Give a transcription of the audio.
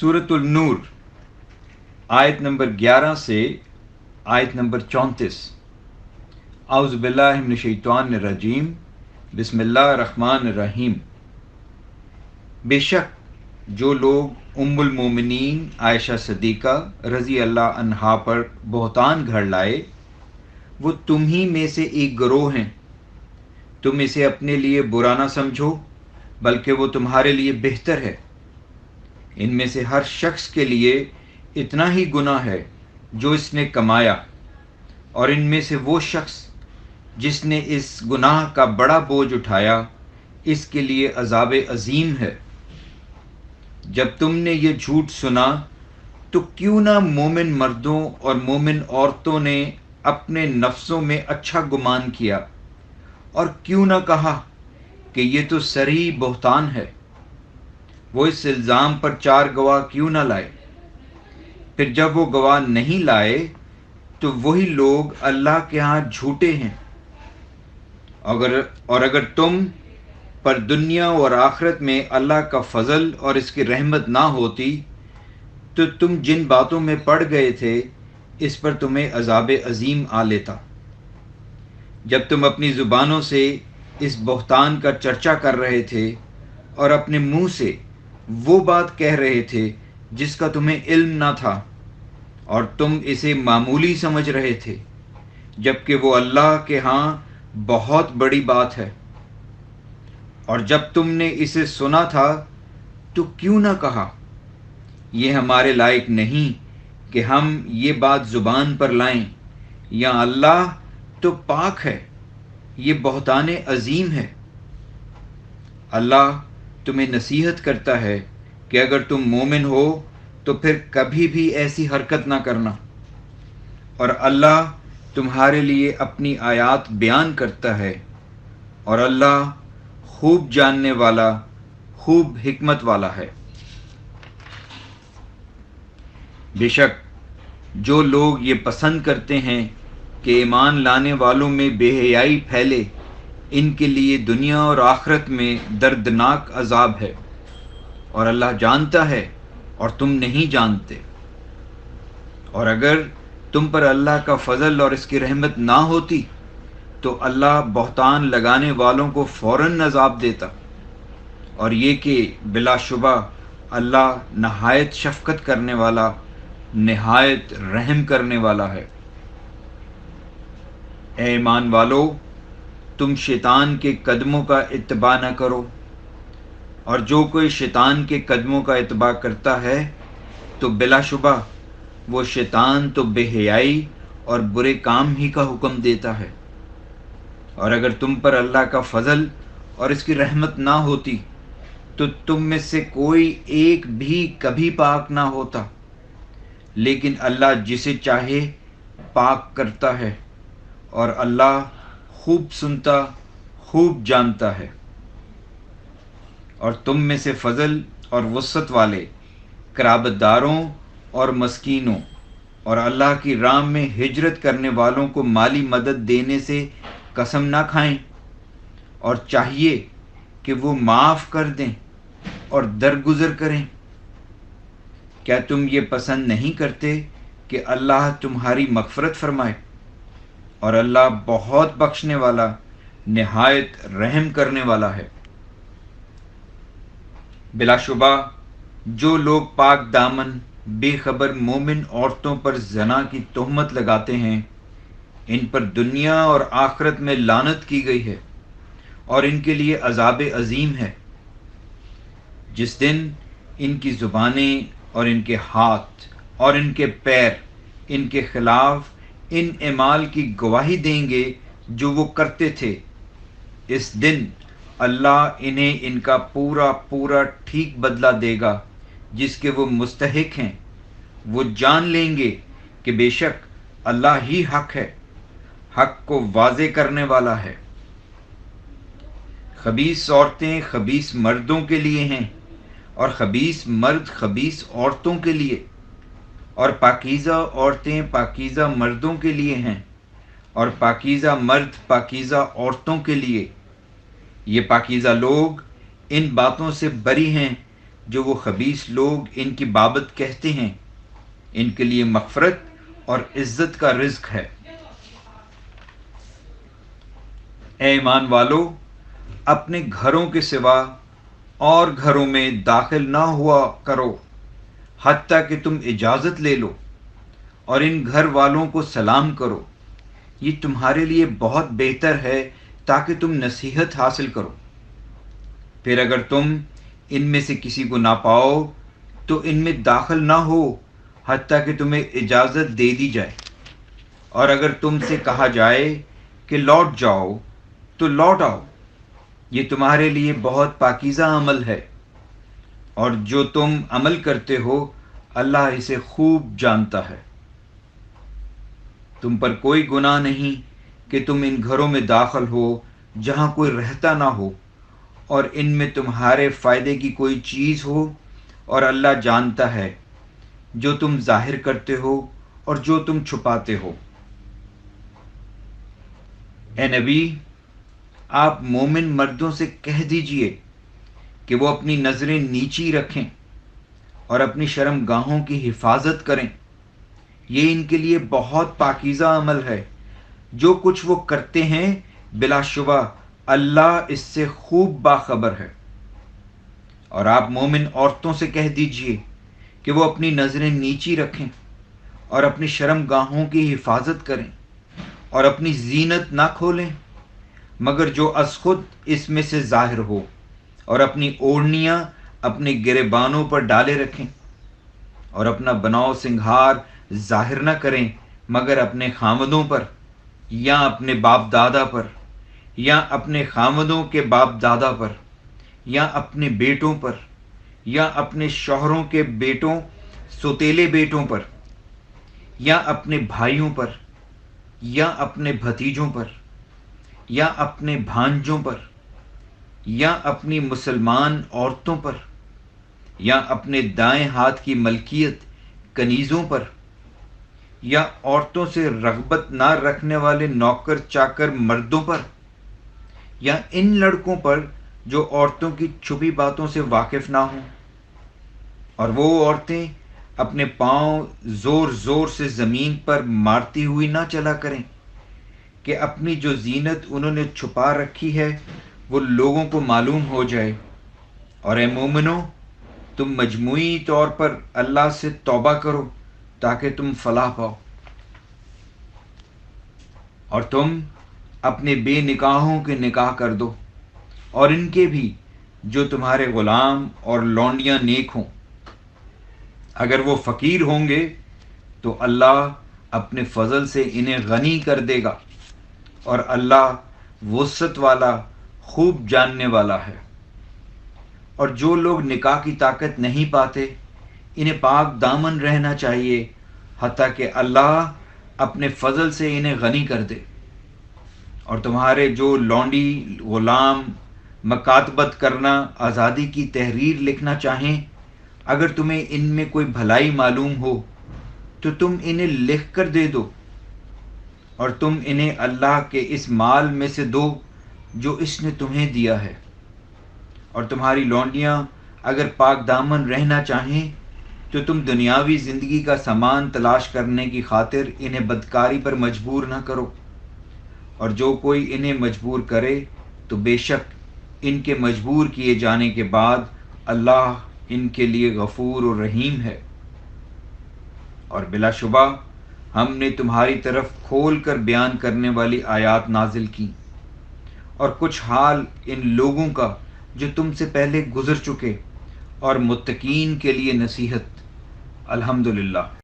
सूरत नूर आयत नंबर 11 से आयत नंबर 34। औज़ु बिल्लाहि मिनश शैतानिर रजीम। बिस्मिल्लाहिर रहमानिर रहीम। बेशक जो लोग उम्मुल मोमिनीन आयशा सदीका रज़ी अल्लाह अन्हा पर बहतान घर लाए, वो तुम ही में से एक गिरोह हैं। तुम इसे अपने लिए बुरा ना समझो, बल्कि वो तुम्हारे लिए बेहतर है। इनमें से हर शख्स के लिए इतना ही गुनाह है जो इसने कमाया, और इनमें से वो शख्स जिसने इस गुनाह का बड़ा बोझ उठाया, इसके लिए अज़ाब अज़ीम है। जब तुमने ये झूठ सुना तो क्यों ना मोमिन मर्दों और मोमिन औरतों ने अपने नफ्सों में अच्छा गुमान किया, और क्यों ना कहा कि ये तो सरी बहतान है। वो इस इल्ज़ाम पर 4 गवाह क्यों ना लाए। फिर जब वो गवाह नहीं लाए तो वही लोग अल्लाह के यहाँ झूठे हैं। अगर तुम पर दुनिया और आखिरत में अल्लाह का फजल और इसकी रहमत ना होती तो तुम जिन बातों में पड़ गए थे, इस पर तुम्हें अज़ाब अज़ीम आ लेता। जब तुम अपनी ज़ुबानों से इस बहतान का चर्चा कर रहे थे और अपने मुंह से वो बात कह रहे थे जिसका तुम्हें इल्म ना था, और तुम इसे मामूली समझ रहे थे, जबकि वो अल्लाह के यहाँ बहुत बड़ी बात है। और जब तुमने इसे सुना था तो क्यों ना कहा, ये हमारे लायक नहीं कि हम ये बात ज़ुबान पर लाएं, या अल्लाह तो पाक है, ये बहतान अज़ीम है। अल्लाह तुम्हें नसीहत करता है कि अगर तुम मोमिन हो तो फिर कभी भी ऐसी हरकत ना करना, और अल्लाह तुम्हारे लिए अपनी आयात बयान करता है, और अल्लाह खूब जानने वाला, खूब हिकमत वाला है। बेशक जो लोग ये पसंद करते हैं कि ईमान लाने वालों में बेहयाई फैले, इनके लिए दुनिया और आखिरत में दर्दनाक अजाब है, और अल्लाह जानता है और तुम नहीं जानते। और अगर तुम पर अल्लाह का फजल और इसकी रहमत ना होती तो अल्लाह बहतान लगाने वालों को फ़ौरन अजाब देता, और ये कि बिलाशुबा अल्लाह नहायत शफ़क़त करने वाला, नहायत रहम करने वाला है। ए ईमान वालो, तुम शैतान के कदमों का इत्तबा न करो, और जो कोई शैतान के कदमों का इत्तबा करता है तो बिलाशुबा वो शैतान तो बेहयाई और बुरे काम ही का हुक्म देता है। और अगर तुम पर अल्लाह का फजल और इसकी रहमत ना होती तो तुम में से कोई एक भी कभी पाक ना होता, लेकिन अल्लाह जिसे चाहे पाक करता है, और अल्लाह खूब सुनता, खूब जानता है। और तुम में से फजल और वसअत वाले क़राबतदारों और मस्कीनों और अल्लाह की राह में हिजरत करने वालों को माली मदद देने से कसम ना खाएं, और चाहिए कि वो माफ़ कर दें और दरगुजर करें। क्या तुम ये पसंद नहीं करते कि अल्लाह तुम्हारी मग़फ़िरत फरमाए, और अल्लाह बहुत बख्शने वाला, नहायत रहम करने वाला है। बिलाशुबा जो लोग पाक दामन बेखबर मोमिन औरतों पर ज़ना की तोहमत लगाते हैं, इन पर दुनिया और आखिरत में लानत की गई है, और इनके लिए अज़ाब अज़ीम है। जिस दिन इनकी ज़ुबानें और इनके हाथ और इनके पैर इनके खिलाफ इन एमाल की गवाही देंगे जो वो करते थे, इस दिन अल्लाह इन्हें इनका पूरा पूरा ठीक बदला देगा जिसके वो मुस्तहिक हैं। वो जान लेंगे कि बेशक अल्लाह ही हक है, हक को वाज़े करने वाला है। खबीस औरतें खबीस मर्दों के लिए हैं, और खबीस मर्द खबीस औरतों के लिए, और पाकीज़ा औरतें पाकीज़ा मर्दों के लिए हैं, और पाकीज़ा मर्द पाकीज़ा औरतों के लिए। ये पाकीज़ा लोग इन बातों से बरी हैं جو وہ خبیث لوگ ان کی بابت کہتے ہیں، ان کے لیے مغفرت اور عزت کا رزق ہے۔ اے ایمان والو، اپنے گھروں کے سوا اور گھروں میں داخل نہ ہوا کرو حتیٰ کہ تم اجازت لے لو، اور ان گھر والوں کو سلام کرو، یہ تمہارے لیے بہت بہتر ہے تاکہ تم نصیحت حاصل کرو۔ پھر اگر تم ان میں سے کسی کو نہ پاؤ تو ان میں داخل نہ ہو حتیٰ کہ تمہیں اجازت دے دی جائے، اور اگر تم سے کہا جائے کہ لوٹ جاؤ تو لوٹ آؤ، یہ تمہارے لیے بہت پاکیزہ عمل ہے، اور جو تم عمل کرتے ہو اللہ اسے خوب جانتا ہے۔ تم پر کوئی گناہ نہیں کہ تم ان گھروں میں داخل ہو جہاں کوئی رہتا نہ ہو، اور ان میں تمہارے فائدے کی کوئی چیز ہو، اور اللہ جانتا ہے جو تم ظاہر کرتے ہو اور جو تم چھپاتے ہو۔ اے نبی، آپ مومن مردوں سے کہہ دیجئے کہ وہ اپنی نظریں نیچی رکھیں اور اپنی شرم گاہوں کی حفاظت کریں، یہ ان کے لیے بہت پاکیزہ عمل ہے۔ جو کچھ وہ کرتے ہیں بلا شبہ اللہ اس سے خوب باخبر ہے۔ اور آپ مومن عورتوں سے کہہ دیجئے کہ وہ اپنی نظریں نیچی رکھیں اور اپنی شرم گاہوں کی حفاظت کریں، اور اپنی زینت نہ کھولیں مگر جو از خود اس میں سے ظاہر ہو، اور اپنی اوڑھنیاں اپنے گریبانوں پر ڈالے رکھیں، اور اپنا بناؤ سنگھار ظاہر نہ کریں مگر اپنے خامدوں پر، یا اپنے باپ دادا پر، یا اپنے خامدوں کے باپ دادا پر، یا اپنے بیٹوں پر، یا اپنے شوہروں کے بیٹوں سوتیلے بیٹوں پر، یا اپنے بھائیوں پر، یا اپنے بھتیجوں پر، یا اپنے بھانجوں پر، یا اپنی مسلمان عورتوں پر، یا اپنے دائیں ہاتھ کی ملکیت کنیزوں پر، یا عورتوں سے رغبت نہ رکھنے والے نوکر چاکر مردوں پر، یا ان لڑکوں پر جو عورتوں کی چھپی باتوں سے واقف نہ ہوں۔ اور وہ عورتیں اپنے پاؤں زور زور سے زمین پر مارتی ہوئی نہ چلا کریں کہ اپنی جو زینت انہوں نے چھپا رکھی ہے وہ لوگوں کو معلوم ہو جائے۔ اور اے مومنو، تم مجموعی طور پر اللہ سے توبہ کرو تاکہ تم فلاح پاؤ۔ اور تم اپنے بے نکاحوں کے نکاح کر دو، اور ان کے بھی جو تمہارے غلام اور لونڈیاں نیک ہوں۔ اگر وہ فقیر ہوں گے تو اللہ اپنے فضل سے انہیں غنی کر دے گا، اور اللہ وسعت والا خوب جاننے والا ہے۔ اور جو لوگ نکاح کی طاقت نہیں پاتے انہیں پاک دامن رہنا چاہیے حتیٰ کہ اللہ اپنے فضل سے انہیں غنی کر دے۔ اور تمہارے جو لونڈی غلام مکاتبت کرنا، آزادی کی تحریر لکھنا چاہیں، اگر تمہیں ان میں کوئی بھلائی معلوم ہو تو تم انہیں لکھ کر دے دو، اور تم انہیں اللہ کے اس مال میں سے دو جو اس نے تمہیں دیا ہے۔ اور تمہاری لونڈیاں اگر پاک دامن رہنا چاہیں تو تم دنیاوی زندگی کا سامان تلاش کرنے کی خاطر انہیں بدکاری پر مجبور نہ کرو، اور جو کوئی انہیں مجبور کرے تو بے شک ان کے مجبور کیے جانے کے بعد اللہ ان کے لیے غفور و رحیم ہے۔ اور بلا شبہ ہم نے تمہاری طرف کھول کر بیان کرنے والی آیات نازل کی، اور کچھ حال ان لوگوں کا جو تم سے پہلے گزر چکے، اور متقین کے لیے نصیحت۔ الحمدللہ۔